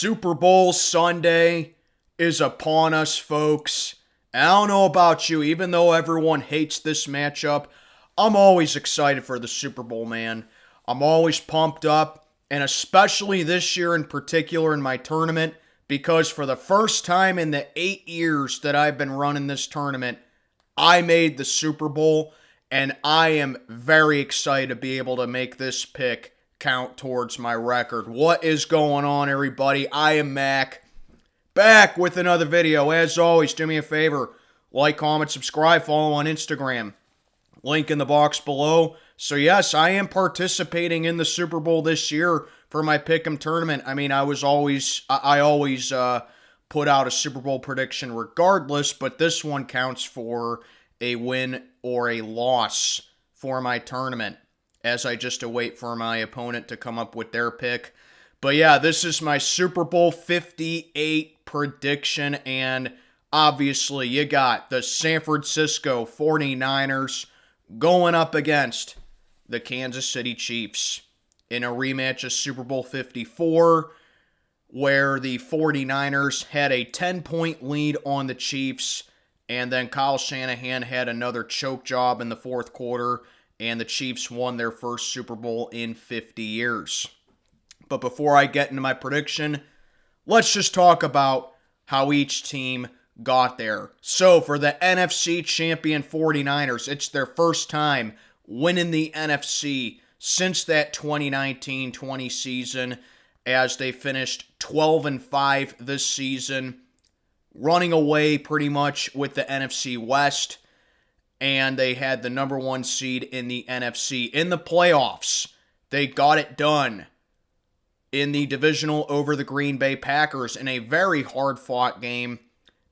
Super Bowl Sunday is upon us, folks. And I don't know about you, even though everyone hates this matchup, I'm always excited for the Super Bowl, man. I'm always pumped up, and especially this year in particular in my tournament, because for the first time in the 8 years that I've been running this tournament, I made the Super Bowl, and I am very excited to be able to make this pick count towards my record. What is going on, everybody? I am Mac, back with another video. As always, do me a favor, like, comment, subscribe, follow on Instagram. Link in the box below. So yes, I am participating in the Super Bowl this year for my Pick'em tournament. I mean, I always put out a Super Bowl prediction regardless, but this one counts for a win or a loss for my tournament, as I just await for my opponent to come up with their pick. But yeah, this is my Super Bowl 58 prediction, and obviously you got the San Francisco 49ers going up against the Kansas City Chiefs in a rematch of Super Bowl 54, where the 49ers had a 10-point lead on the Chiefs, and then Kyle Shanahan had another choke job in the fourth quarter, and the Chiefs won their first Super Bowl in 50 years. But before I get into my prediction, let's just talk about how each team got there. So for the NFC champion 49ers, it's their first time winning the NFC since that 2019-20 season, as they finished 12-5 this season, running away pretty much with the NFC West. And they had the number one seed in the NFC. In the playoffs, they got it done in the divisional over the Green Bay Packers in a very hard-fought game.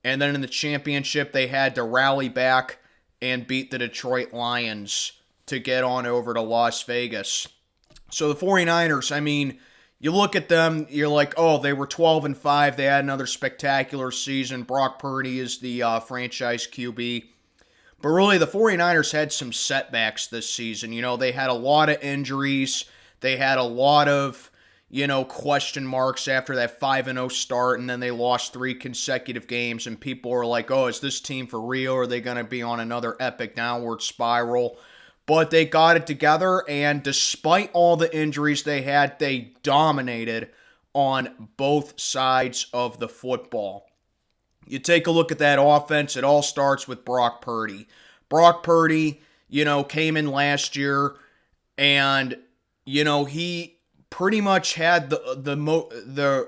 And then in the championship, they had to rally back and beat the Detroit Lions to get on over to Las Vegas. So the 49ers, I mean, you look at them, you're like, oh, they were 12-5. They had another spectacular season. Brock Purdy is the franchise QB. But really, the 49ers had some setbacks this season. You know, they had a lot of injuries. They had a lot of, question marks after that 5-0 start, and then they lost 3 consecutive games, and people were like, oh, is this team for real? Are they going to be on another epic downward spiral? But they got it together, and despite all the injuries they had, they dominated on both sides of the football. You take a look at that offense, it all starts with Brock Purdy. Brock Purdy, came in last year, and, he pretty much had the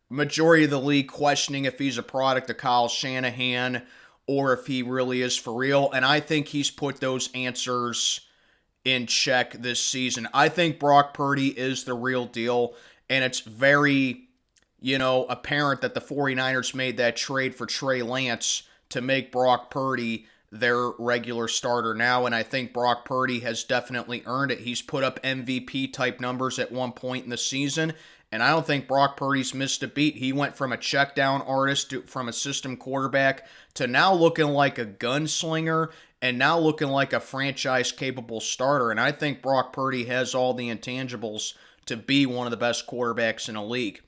majority of the league questioning if he's a product of Kyle Shanahan or if he really is for real, and I think he's put those answers in check this season. I think Brock Purdy is the real deal, and it's very apparent that the 49ers made that trade for Trey Lance to make Brock Purdy their regular starter now, and I think Brock Purdy has definitely earned it. He's put up MVP-type numbers at one point in the season, and I don't think Brock Purdy's missed a beat. He went from a check-down artist from a system quarterback to now looking like a gunslinger and now looking like a franchise-capable starter, and I think Brock Purdy has all the intangibles to be one of the best quarterbacks in the league.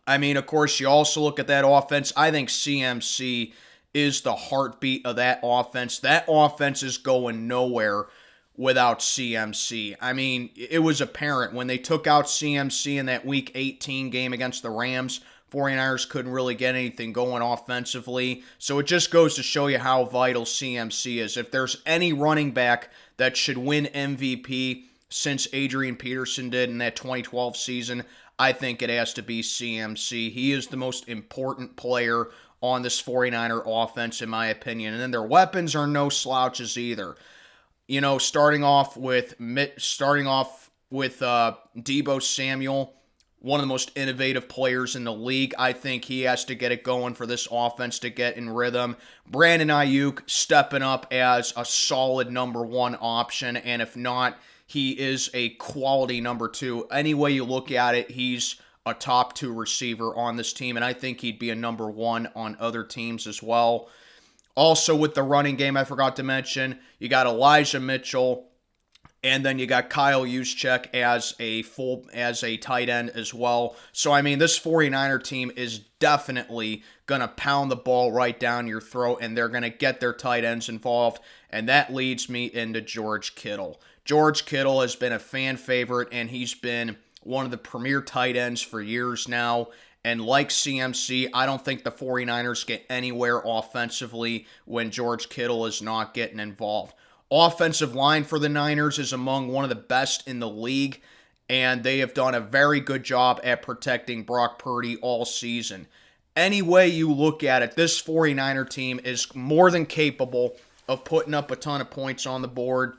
I mean, of course, you also look at that offense. I think CMC is the heartbeat of that offense. That offense is going nowhere without CMC. I mean, it was apparent when they took out CMC in that Week 18 game against the Rams. 49ers couldn't really get anything going offensively. So it just goes to show you how vital CMC is. If there's any running back that should win MVP since Adrian Peterson did in that 2012 season, I think it has to be CMC. He is the most important player on this 49er offense, in my opinion. And then their weapons are no slouches either. Starting off with Deebo Samuel, one of the most innovative players in the league. I think he has to get it going for this offense to get in rhythm. Brandon Ayuk stepping up as a solid number one option, and if not, he is a quality number 2. Any way you look at it, he's a top 2 receiver on this team, and I think he'd be a number 1 on other teams as well. Also with the running game, I forgot to mention, you got Elijah Mitchell And then you got Kyle Juszczyk as a tight end as well. So I mean, this 49er team is definitely going to pound the ball right down your throat, and they're going to get their tight ends involved. And that leads me into George Kittle. George Kittle has been a fan favorite, and he's been one of the premier tight ends for years now. And like CMC, I don't think the 49ers get anywhere offensively when George Kittle is not getting involved. Offensive line for the Niners is among one of the best in the league, and they have done a very good job at protecting Brock Purdy all season. Any way you look at it, this 49er team is more than capable of putting up a ton of points on the board,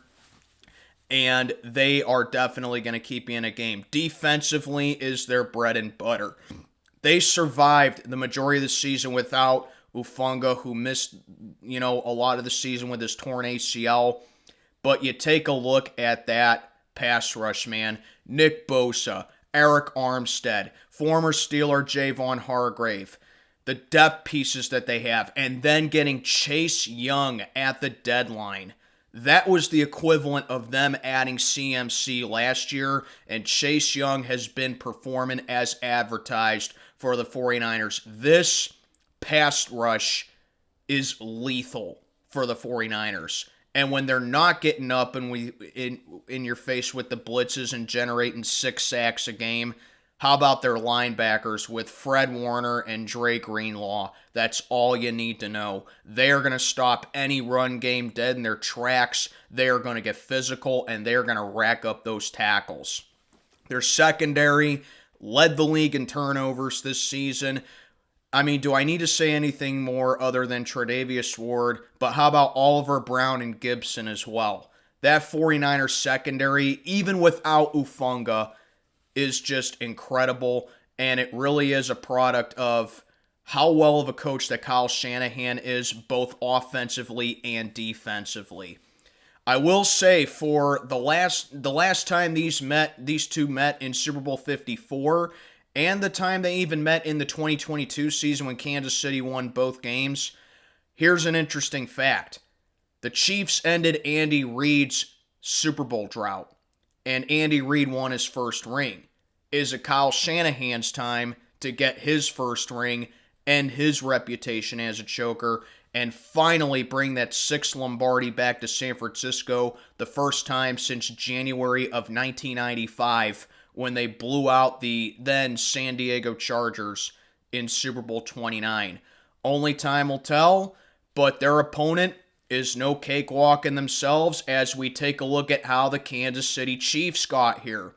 and they are definitely going to keep you in a game. Defensively is their bread and butter. They survived the majority of the season without Ufunga, who missed, a lot of the season with his torn ACL. But you take a look at that pass rush, man. Nick Bosa, Eric Armstead, former Steeler Javon Hargrave, the depth pieces that they have, and then getting Chase Young at the deadline. That was the equivalent of them adding CMC last year, and Chase Young has been performing as advertised for the 49ers. This pass rush is lethal for the 49ers. And when they're not getting up and in your face with the blitzes and generating 6 sacks a game, how about their linebackers with Fred Warner and Dre Greenlaw? That's all you need to know. They are going to stop any run game dead in their tracks. They are going to get physical, and they are going to rack up those tackles. Their secondary led the league in turnovers this season. I mean, do I need to say anything more other than Tre'Davious Ward? But how about Oliver Brown and Gibson as well? That 49ers secondary, even without Ufunga, is just incredible, and it really is a product of how well of a coach that Kyle Shanahan is, both offensively and defensively. I will say, for the last time these two met in Super Bowl 54, and the time they even met in the 2022 season when Kansas City won both games, here's an interesting fact. The Chiefs ended Andy Reid's Super Bowl drought, and Andy Reid won his first ring. Is it Kyle Shanahan's time to get his first ring, end his reputation as a choker, and finally bring that 6th Lombardi back to San Francisco, the first time since January of 1995, when they blew out the then San Diego Chargers in Super Bowl XXIX. Only time will tell, but their opponent is no cakewalk in themselves as we take a look at how the Kansas City Chiefs got here.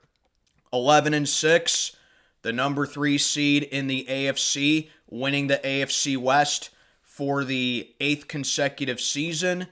11-6, the number 3 seed in the AFC, winning the AFC West for the 8th consecutive season.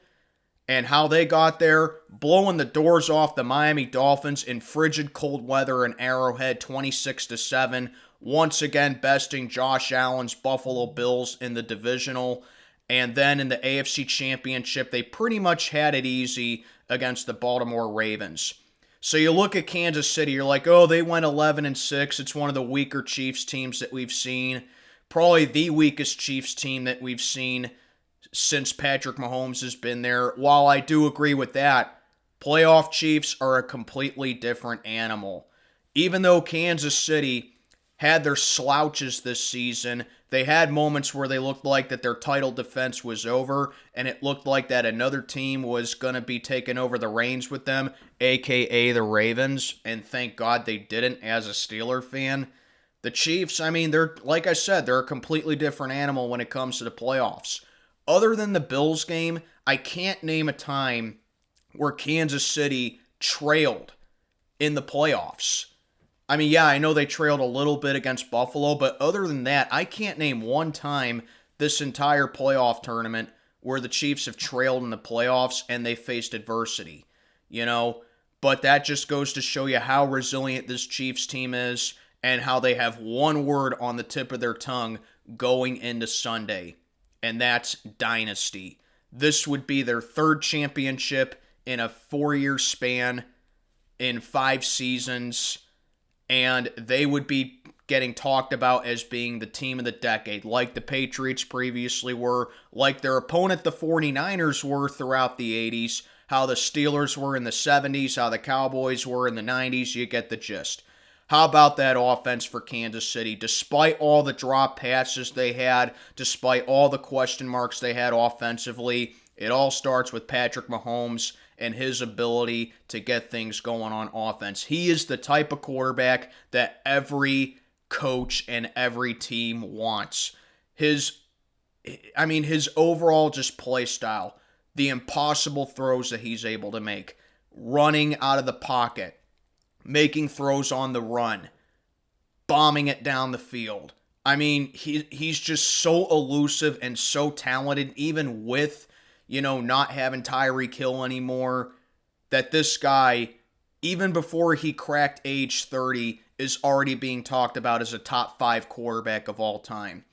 And how they got there, blowing the doors off the Miami Dolphins in frigid cold weather in Arrowhead 26-7. Once again besting Josh Allen's Buffalo Bills in the divisional. And then in the AFC Championship, they pretty much had it easy against the Baltimore Ravens. So you look at Kansas City, you're like, oh, they went 11-6. It's one of the weaker Chiefs teams that we've seen. Probably the weakest Chiefs team that we've seen since Patrick Mahomes has been there. While I do agree with that, playoff Chiefs are a completely different animal. Even though Kansas City had their slouches this season, they had moments where they looked like that their title defense was over, and it looked like that another team was going to be taking over the reins with them, a.k.a. the Ravens, and thank God they didn't as a Steeler fan. The Chiefs, I mean, they're, like I said, they're a completely different animal when it comes to the playoffs. Other than the Bills game, I can't name a time where Kansas City trailed in the playoffs. I mean, yeah, I know they trailed a little bit against Buffalo, but other than that, I can't name one time this entire playoff tournament where the Chiefs have trailed in the playoffs and they faced adversity, But that just goes to show you how resilient this Chiefs team is and how they have one word on the tip of their tongue going into Sunday, and that's dynasty. This would be their 3rd championship in a 4-year span in 5 seasons, and they would be getting talked about as being the team of the decade, like the Patriots previously were, like their opponent, the 49ers, were throughout the 80s. how the Steelers were in the 70s, how the Cowboys were in the 90s. You get the gist. How about that offense for Kansas City? Despite all the drop passes they had, despite all the question marks they had offensively, it all starts with Patrick Mahomes and his ability to get things going on offense. He is the type of quarterback that every coach and every team wants. His overall just play style, the impossible throws that he's able to make, running out of the pocket, making throws on the run, bombing it down the field. He's just so elusive and so talented, even with, not having Tyreek Hill anymore, that this guy, even before he cracked age 30, is already being talked about as a top 5 quarterback of all time.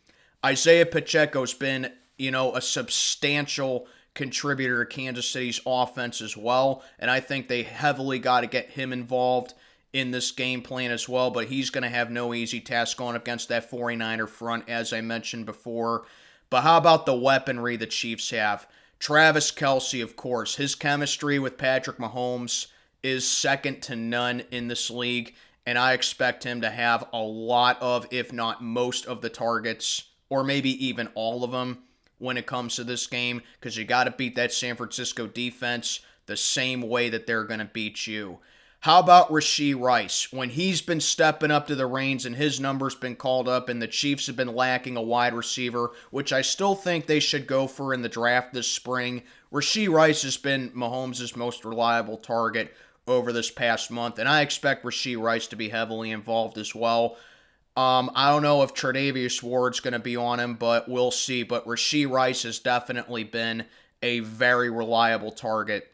Isaiah Pacheco's been, a substantial contributor to Kansas City's offense as well, and I think they heavily got to get him involved in this game plan as well, but he's going to have no easy task going up against that 49er front, as I mentioned before. But how about the weaponry the Chiefs have? Travis Kelce, of course. His chemistry with Patrick Mahomes is second to none in this league, and I expect him to have a lot of, if not most of the targets, or maybe even all of them when it comes to this game, because you got to beat that San Francisco defense the same way that they're going to beat you. How about Rashee Rice? When he's been stepping up to the reins and his number's been called up and the Chiefs have been lacking a wide receiver, which I still think they should go for in the draft this spring, Rashee Rice has been Mahomes' most reliable target over this past month, and I expect Rashee Rice to be heavily involved as well. I don't know if Tre'Davious Ward's going to be on him, but we'll see. But Rashee Rice has definitely been a very reliable target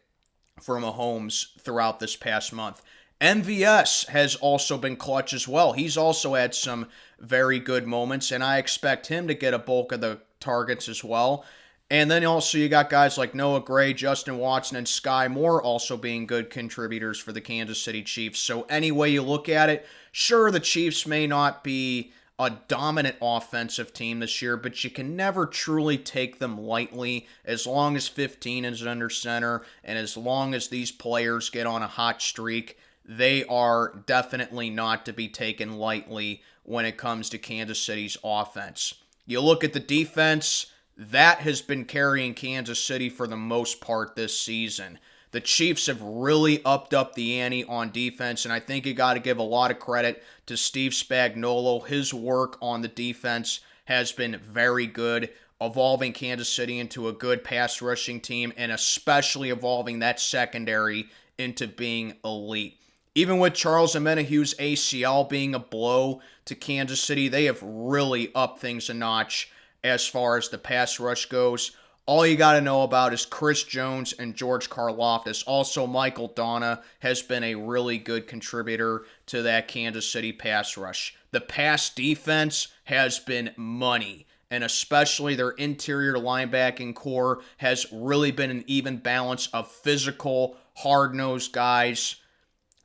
for Mahomes throughout this past month. MVS has also been clutch as well. He's also had some very good moments, and I expect him to get a bulk of the targets as well. And then also you got guys like Noah Gray, Justin Watson, and Sky Moore also being good contributors for the Kansas City Chiefs. So any way you look at it, sure, the Chiefs may not be a dominant offensive team this year, but you can never truly take them lightly as long as 15 is under center and as long as these players get on a hot streak. They are definitely not to be taken lightly when it comes to Kansas City's offense. You look at the defense, that has been carrying Kansas City for the most part this season. The Chiefs have really upped up the ante on defense, and I think you got to give a lot of credit to Steve Spagnuolo. His work on the defense has been very good, evolving Kansas City into a good pass rushing team, and especially evolving that secondary into being elite. Even with Charles Omenihu's ACL being a blow to Kansas City, they have really upped things a notch as far as the pass rush goes. All you got to know about is Chris Jones and George Karlaftis. Also, Michael Donna has been a really good contributor to that Kansas City pass rush. The pass defense has been money, and especially their interior linebacking core has really been an even balance of physical, hard-nosed guys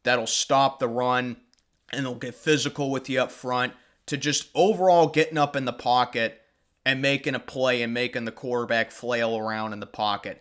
that'll stop the run and they'll get physical with you up front to just overall getting up in the pocket and making a play and making the quarterback flail around in the pocket.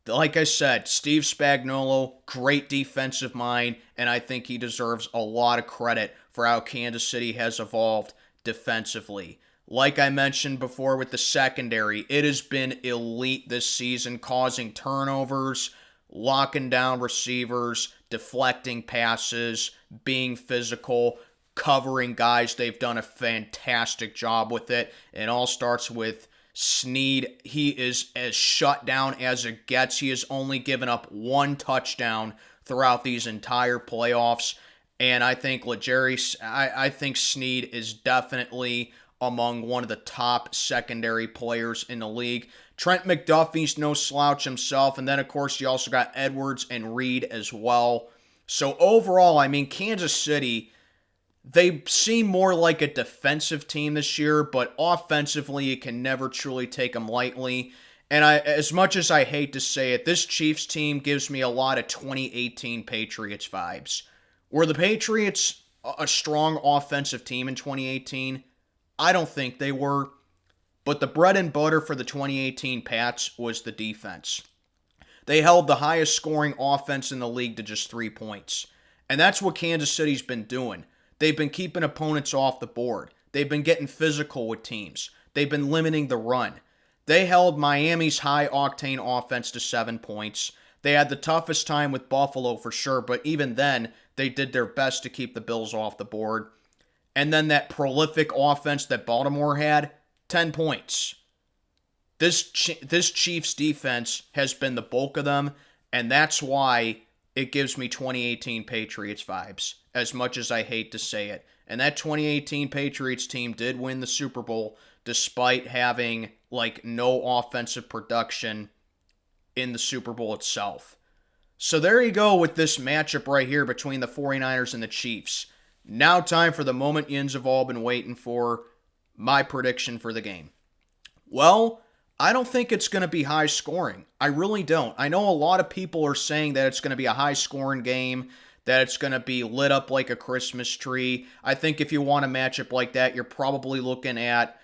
Like I said, Steve Spagnuolo, great defensive mind, and I think he deserves a lot of credit for how Kansas City has evolved defensively. Like I mentioned before with the secondary, it has been elite this season, causing turnovers, locking down receivers, deflecting passes, being physical, covering guys. They've done a fantastic job with it. It all starts with Snead. He is as shut down as it gets. He has only given up one touchdown throughout these entire playoffs. And I think I think Snead is definitely among one of the top secondary players in the league. Trent McDuffie's no slouch himself. And then, of course, you also got Edwards and Reed as well. So overall, Kansas City, they seem more like a defensive team this year, but offensively, you can never truly take them lightly. And as much as I hate to say it, this Chiefs team gives me a lot of 2018 Patriots vibes. Were the Patriots a strong offensive team in 2018? I don't think they were. But the bread and butter for the 2018 Pats was the defense. They held the highest scoring offense in the league to just 3 points. And that's what Kansas City's been doing. They've been keeping opponents off the board. They've been getting physical with teams. They've been limiting the run. They held Miami's high-octane offense to 7 points. They had the toughest time with Buffalo for sure, but even then, they did their best to keep the Bills off the board. And then that prolific offense that Baltimore had, 10 points. This Chiefs defense has been the bulk of them, and that's why it gives me 2018 Patriots vibes, as much as I hate to say it. And that 2018 Patriots team did win the Super Bowl despite having no offensive production in the Super Bowl itself. So there you go with this matchup right here between the 49ers and the Chiefs. Now time for the moment yins have all been waiting for, my prediction for the game. Well, I don't think it's going to be high scoring. I really don't. I know a lot of people are saying that it's going to be a high scoring game, that it's going to be lit up like a Christmas tree. I think if you want a matchup like that, you're probably looking at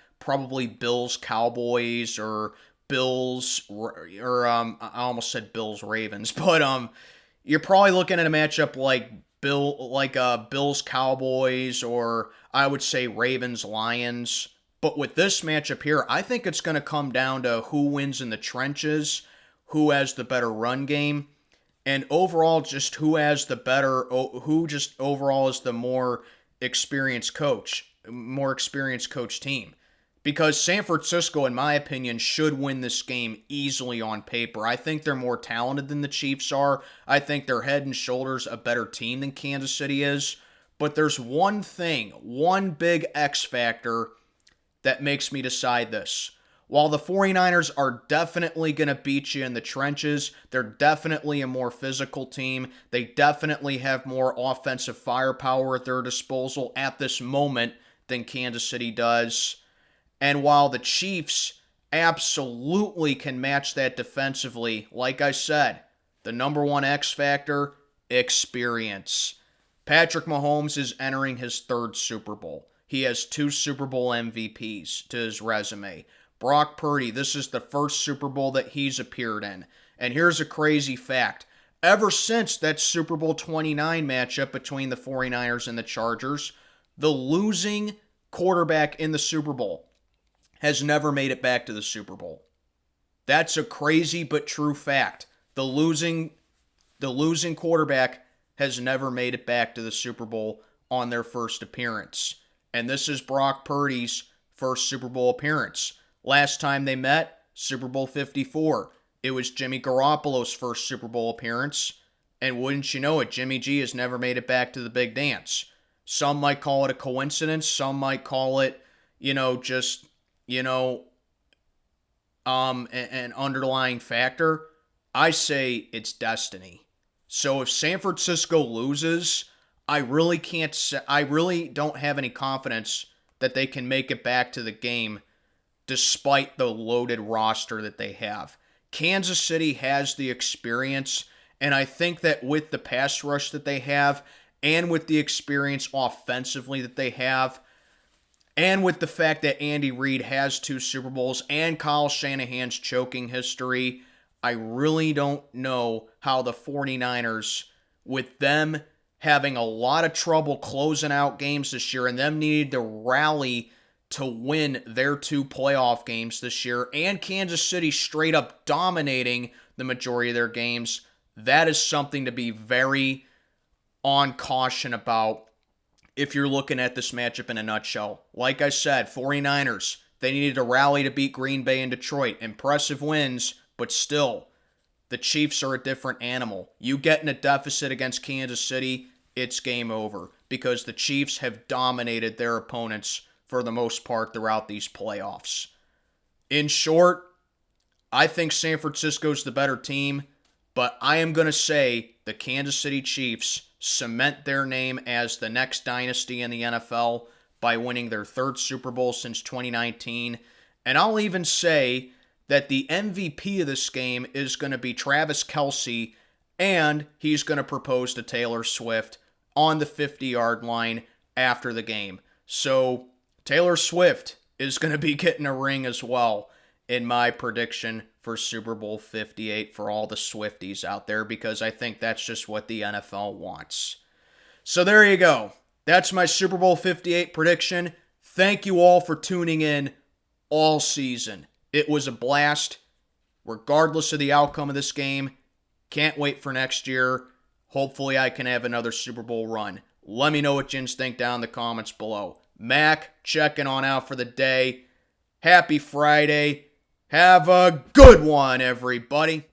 Bills Cowboys or Bills or I almost said Bills Ravens, but you're probably looking at a matchup like Bills Cowboys, or I would say Ravens Lions. But with this matchup here, I think it's going to come down to who wins in the trenches, who has the better run game, and overall just who just overall is the more experienced coach team. Because San Francisco, in my opinion, should win this game easily on paper. I think they're more talented than the Chiefs are. I think they're head and shoulders a better team than Kansas City is. But there's one big X factor that makes me decide this. While the 49ers are definitely going to beat you in the trenches, they're definitely a more physical team. They definitely have more offensive firepower at their disposal at this moment than Kansas City does. And while the Chiefs absolutely can match that defensively, like I said, the number one X factor, experience. Patrick Mahomes is entering his third Super Bowl. He has 2 Super Bowl MVPs to his resume. Brock Purdy, this is the first Super Bowl that he's appeared in. And here's a crazy fact. Ever since that Super Bowl XXIX matchup between the 49ers and the Chargers, the losing quarterback in the Super Bowl has never made it back to the Super Bowl. That's a crazy but true fact. The losing quarterback has never made it back to the Super Bowl on their first appearance. And this is Brock Purdy's first Super Bowl appearance. Last time they met, Super Bowl 54. It was Jimmy Garoppolo's first Super Bowl appearance. And wouldn't you know it, Jimmy G has never made it back to the big dance. Some might call it a coincidence. Some might call it, an underlying factor. I say it's destiny. So if San Francisco loses, I really don't have any confidence that they can make it back to the game despite the loaded roster that they have. Kansas City has the experience, and I think that with the pass rush that they have, and with the experience offensively that they have, and with the fact that Andy Reid has 2 Super Bowls and Kyle Shanahan's choking history, I really don't know how the 49ers, with them having a lot of trouble closing out games this year and them needing to rally to win their 2 playoff games this year, and Kansas City straight up dominating the majority of their games, that is something to be very on caution about if you're looking at this matchup in a nutshell. Like I said, 49ers, they needed to rally to beat Green Bay and Detroit. Impressive wins, but still, the Chiefs are a different animal. You get in a deficit against Kansas City, it's game over, because the Chiefs have dominated their opponents for the most part throughout these playoffs. In short, I think San Francisco's the better team, but I am going to say the Kansas City Chiefs cement their name as the next dynasty in the NFL by winning their 3rd Super Bowl since 2019. And I'll even say that the MVP of this game is going to be Travis Kelce, and he's going to propose to Taylor Swift on the 50-yard line after the game. So Taylor Swift is going to be getting a ring as well, in my prediction for Super Bowl 58 for all the Swifties out there, because I think that's just what the NFL wants. So there you go. That's my Super Bowl 58 prediction. Thank you all for tuning in all season. It was a blast, regardless of the outcome of this game. Can't wait for next year. Hopefully I can have another Super Bowl run. Let me know what you think down in the comments below. Mac, checking on out for the day. Happy Friday. Have a good one, everybody.